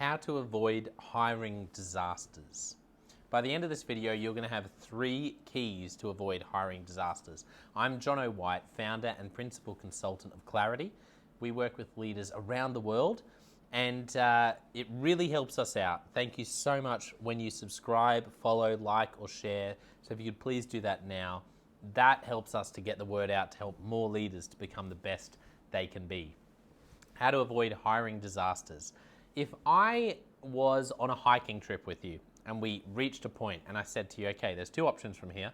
how to avoid hiring disasters. By the end of this video, you're going to have 3 keys to avoid hiring disasters. I'm Jono White, founder and principal consultant of Clarity. We work with leaders around the world, and it really helps us out. Thank you so much when you subscribe, follow, like, or share. So if you could please do that now, that helps us to get the word out to help more leaders to become the best they can be. How to avoid hiring disasters. If I was on a hiking trip with you and we reached a point and I said to you, okay, there's 2 options from here.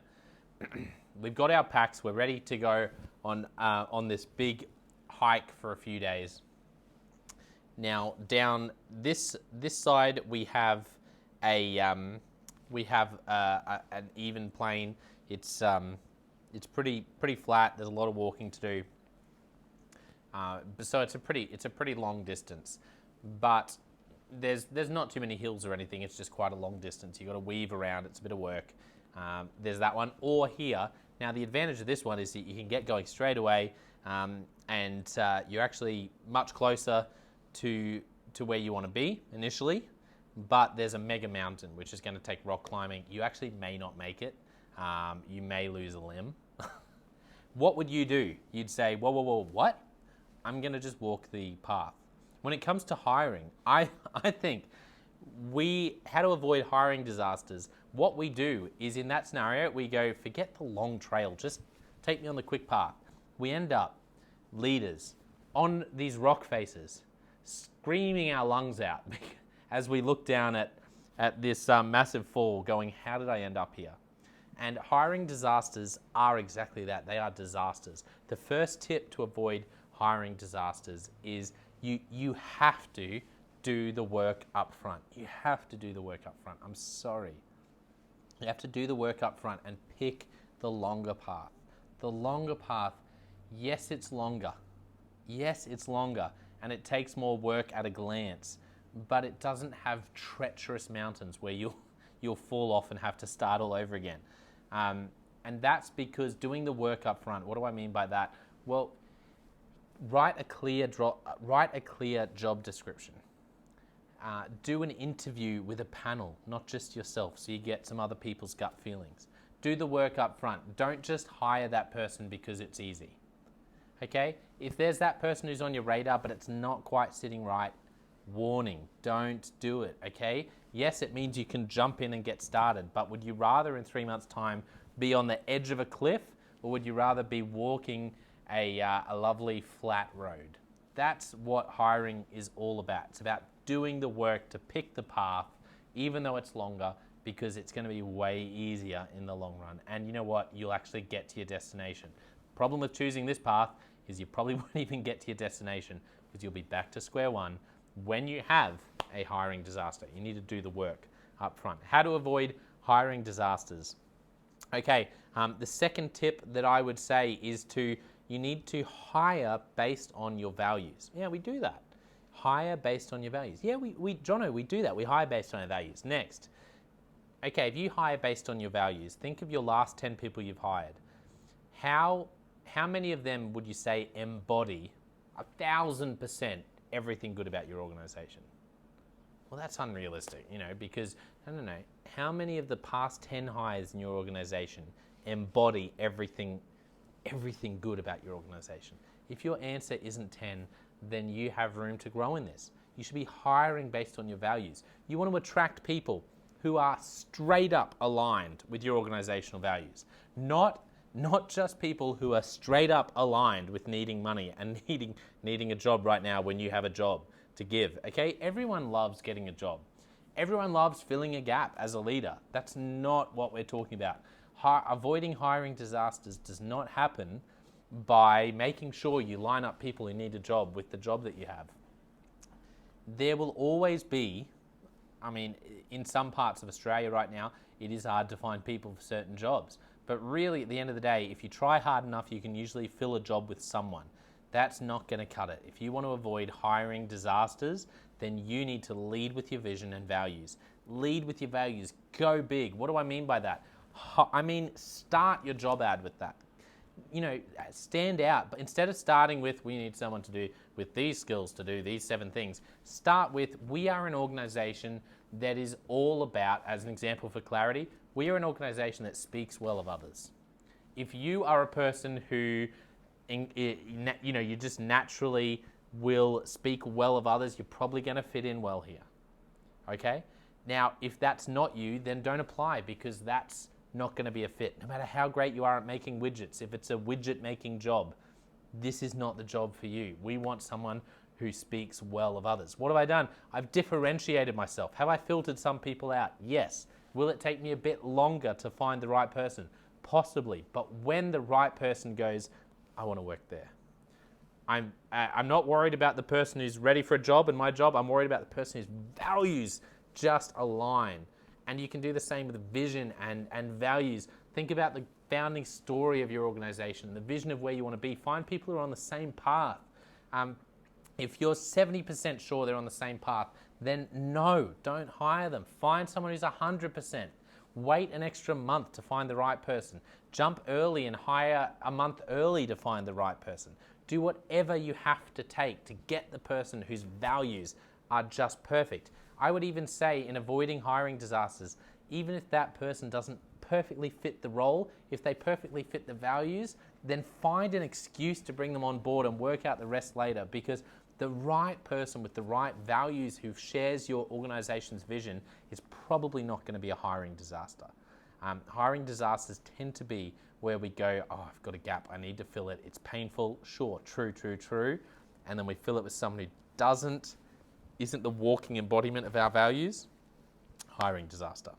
We've got our packs, we're ready to go on this big hike for a few days. Now down this side we have an even plain. It's pretty flat. There's a lot of walking to do. So it's a pretty long distance, but there's not too many hills or anything. It's just quite a long distance. You've got to weave around. It's a bit of work. There's that one. Or here. Now the advantage of this one is that you can get going straight away, and you're actually much closer to where you want to be initially. But there's a mega mountain which is going to take rock climbing. You actually may not make it. You may lose a limb. What would you do? You'd say, whoa, what? I'm going to just walk the path. When it comes to hiring, I think how to avoid hiring disasters, what we do is in that scenario, we go, forget the long trail, just take me on the quick path. We end up, leaders, on these rock faces, screaming our lungs out as we look down at this massive fall going, how did I end up here? And hiring disasters are exactly that. They are disasters. The first tip to avoid hiring disasters is you have to do the work up front. You have to do the work up front. I'm sorry. You have to do the work up front and pick the longer path. The longer path, yes, it's longer. Yes, it's longer, and it takes more work at a glance, but it doesn't have treacherous mountains where you'll fall off and have to start all over again. And that's because doing the work up front, what do I mean by that? Well, write a clear job description. Do an interview with a panel, not just yourself, so you get some other people's gut feelings. Do the work up front. Don't just hire that person because it's easy. Okay? If there's that person who's on your radar but it's not quite sitting right, warning, don't do it, okay? Yes, it means you can jump in and get started, but would you rather in 3 months' time be on the edge of a cliff, or would you rather be walking a lovely flat road? That's what hiring is all about. It's about doing the work to pick the path, even though it's longer, because it's going to be way easier in the long run. And you know what? You'll actually get to your destination. Problem with choosing this path is you probably won't even get to your destination because you'll be back to square one when you have a hiring disaster. You need to do the work up front. How to avoid hiring disasters. Okay, the second tip that I would say is you need to hire based on your values. Yeah, we do that. Hire based on your values. Yeah, Jono, we do that. We hire based on our values. Next. Okay, if you hire based on your values, think of your last 10 people you've hired. How many of them would you say embody 1,000% everything good about your organization? Well, that's unrealistic, because, no. How many of the past 10 hires in your organization embody everything good about your organization? If your answer isn't 10, then you have room to grow in this. You should be hiring based on your values. You want to attract people who are straight up aligned with your organizational values, not just people who are straight up aligned with needing money and needing a job right now when you have a job to give. Okay, everyone loves getting a job. Everyone loves filling a gap as a leader. That's not what we're talking about. Avoiding hiring disasters does not happen by making sure you line up people who need a job with the job that you have. There will always be, in some parts of Australia right now, it is hard to find people for certain jobs. But really, at the end of the day, if you try hard enough, you can usually fill a job with someone. That's not going to cut it. If you want to avoid hiring disasters, then you need to lead with your vision and values. Lead with your values. Go big. What do I mean by that? Start your job ad with that. stand out. But instead of starting with, we need someone to do with these skills to do these 7 things, start with, we are an organization that is all about, as an example for clarity, we are an organization that speaks well of others. If you are a person who, you just naturally will speak well of others, you're probably going to fit in well here. Okay? Now, if that's not you, then don't apply, because that's not going to be a fit. No matter how great you are at making widgets, if it's a widget making job, this is not the job for you. We want someone who speaks well of others. What have I done? I've differentiated myself. Have I filtered some people out? Yes. Will it take me a bit longer to find the right person? Possibly. But when the right person goes, I want to work there. I'm not worried about the person who's ready for a job and my job. I'm worried about the person whose values just align. And you can do the same with vision and values. Think about the founding story of your organization, the vision of where you want to be. Find people who are on the same path. If you're 70% sure they're on the same path, then no, don't hire them. Find someone who's 100%. Wait an extra month to find the right person. Jump early and hire a month early to find the right person. Do whatever you have to take to get the person whose values are just perfect. I would even say, in avoiding hiring disasters, even if that person doesn't perfectly fit the role, if they perfectly fit the values, then find an excuse to bring them on board and work out the rest later, because the right person with the right values who shares your organization's vision is probably not going to be a hiring disaster. Hiring disasters tend to be where we go, oh, I've got a gap, I need to fill it. It's painful, sure, true. And then we fill it with someone who isn't the walking embodiment of our values. Hiring disaster.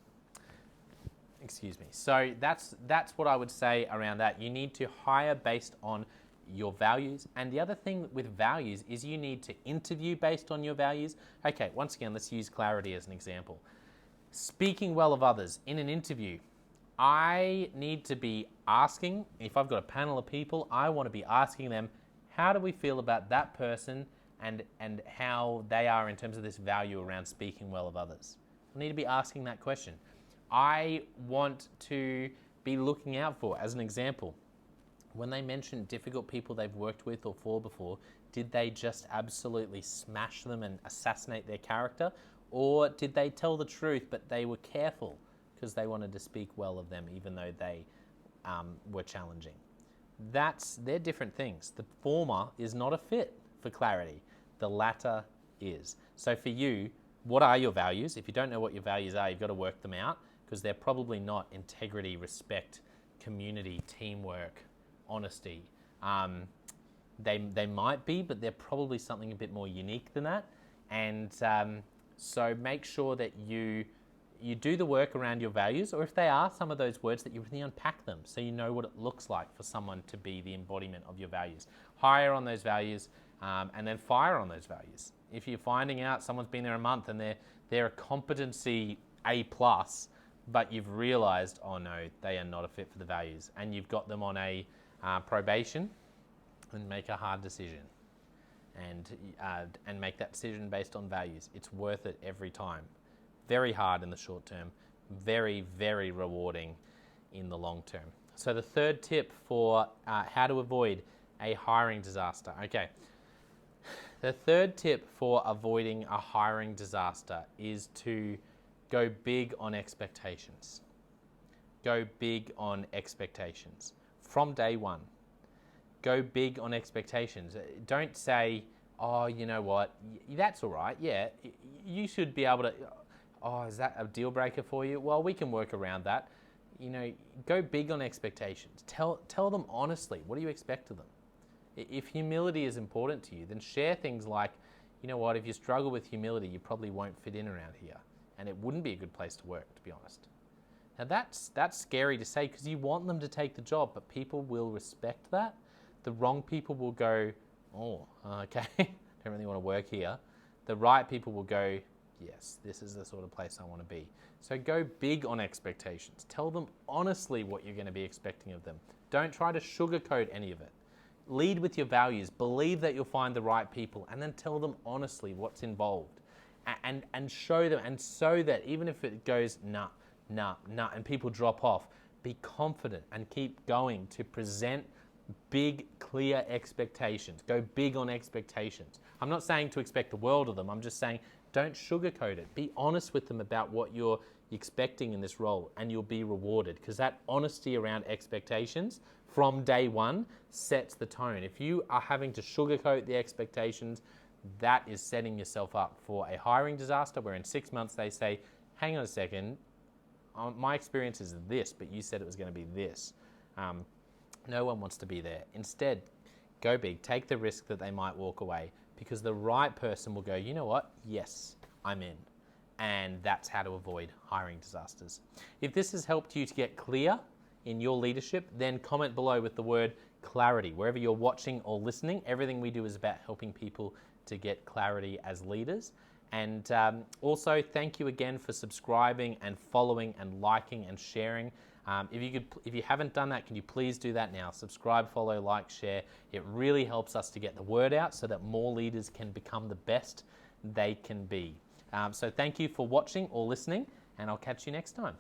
Excuse me. So that's what I would say around that. You need to hire based on your values. And the other thing with values is you need to interview based on your values. Okay, once again, let's use clarity as an example. Speaking well of others in an interview, I need to be asking, if I've got a panel of people, I want to be asking them, how do we feel about that person and how they are in terms of this value around speaking well of others? I need to be asking that question. I want to be looking out for, as an example, when they mention difficult people they've worked with or for before, did they just absolutely smash them and assassinate their character? Or did they tell the truth, but they were careful because they wanted to speak well of them, even though they were challenging? They're different things. The former is not a fit for clarity. The latter is. So for you, what are your values? If you don't know what your values are, you've got to work them out, because they're probably not integrity, respect, community, teamwork, honesty. They might be, but they're probably something a bit more unique than that. And so make sure that you do the work around your values, or if they are some of those words, that you really unpack them so you know what it looks like for someone to be the embodiment of your values. Hire on those values and then fire on those values. If you're finding out someone's been there a month and they're a competency A+, but you've realized, oh no, they are not a fit for the values, and you've got them on a probation, and make a hard decision and make that decision based on values. It's worth it every time. Very hard in the short term, very, very rewarding in the long term. So the third tip for how to avoid a hiring disaster. Okay. The third tip for avoiding a hiring disaster is to go big on expectations. Go big on expectations from day one. Go big on expectations. Don't say, oh, you know what, that's all right. Yeah, you should be able to, oh, is that a deal breaker for you? Well, we can work around that. Go big on expectations. Tell them honestly, what do you expect of them? If humility is important to you, then share things like, you know what, if you struggle with humility, you probably won't fit in around here. And it wouldn't be a good place to work, to be honest. Now that's scary to say, because you want them to take the job, but people will respect that. The wrong people will go, oh, okay, don't really want to work here. The right people will go, yes, this is the sort of place I want to be. So go big on expectations. Tell them honestly what you're going to be expecting of them. Don't try to sugarcoat any of it. Lead with your values. Believe that you'll find the right people, and then tell them honestly what's involved, and show them, and so that even if it goes nah, and people drop off, be confident and keep going to present big, clear expectations. Go big on expectations. I'm not saying to expect the world of them. I'm just saying don't sugarcoat it. Be honest with them about what you're expecting in this role, and you'll be rewarded, because that honesty around expectations from day one sets the tone. If you are having to sugarcoat the expectations, that is setting yourself up for a hiring disaster where in 6 months they say, hang on a second, my experience is this, but you said it was going to be this. No one wants to be there. Instead, go big. Take the risk that they might walk away, because the right person will go, you know what? Yes, I'm in. And that's how to avoid hiring disasters. If this has helped you to get clear in your leadership, then comment below with the word clarity. Wherever you're watching or listening, everything we do is about helping people to get clarity as leaders. And also, thank you again for subscribing and following and liking and sharing. If you haven't done that, can you please do that now? Subscribe, follow, like, share. It really helps us to get the word out so that more leaders can become the best they can be. So thank you for watching or listening, and I'll catch you next time.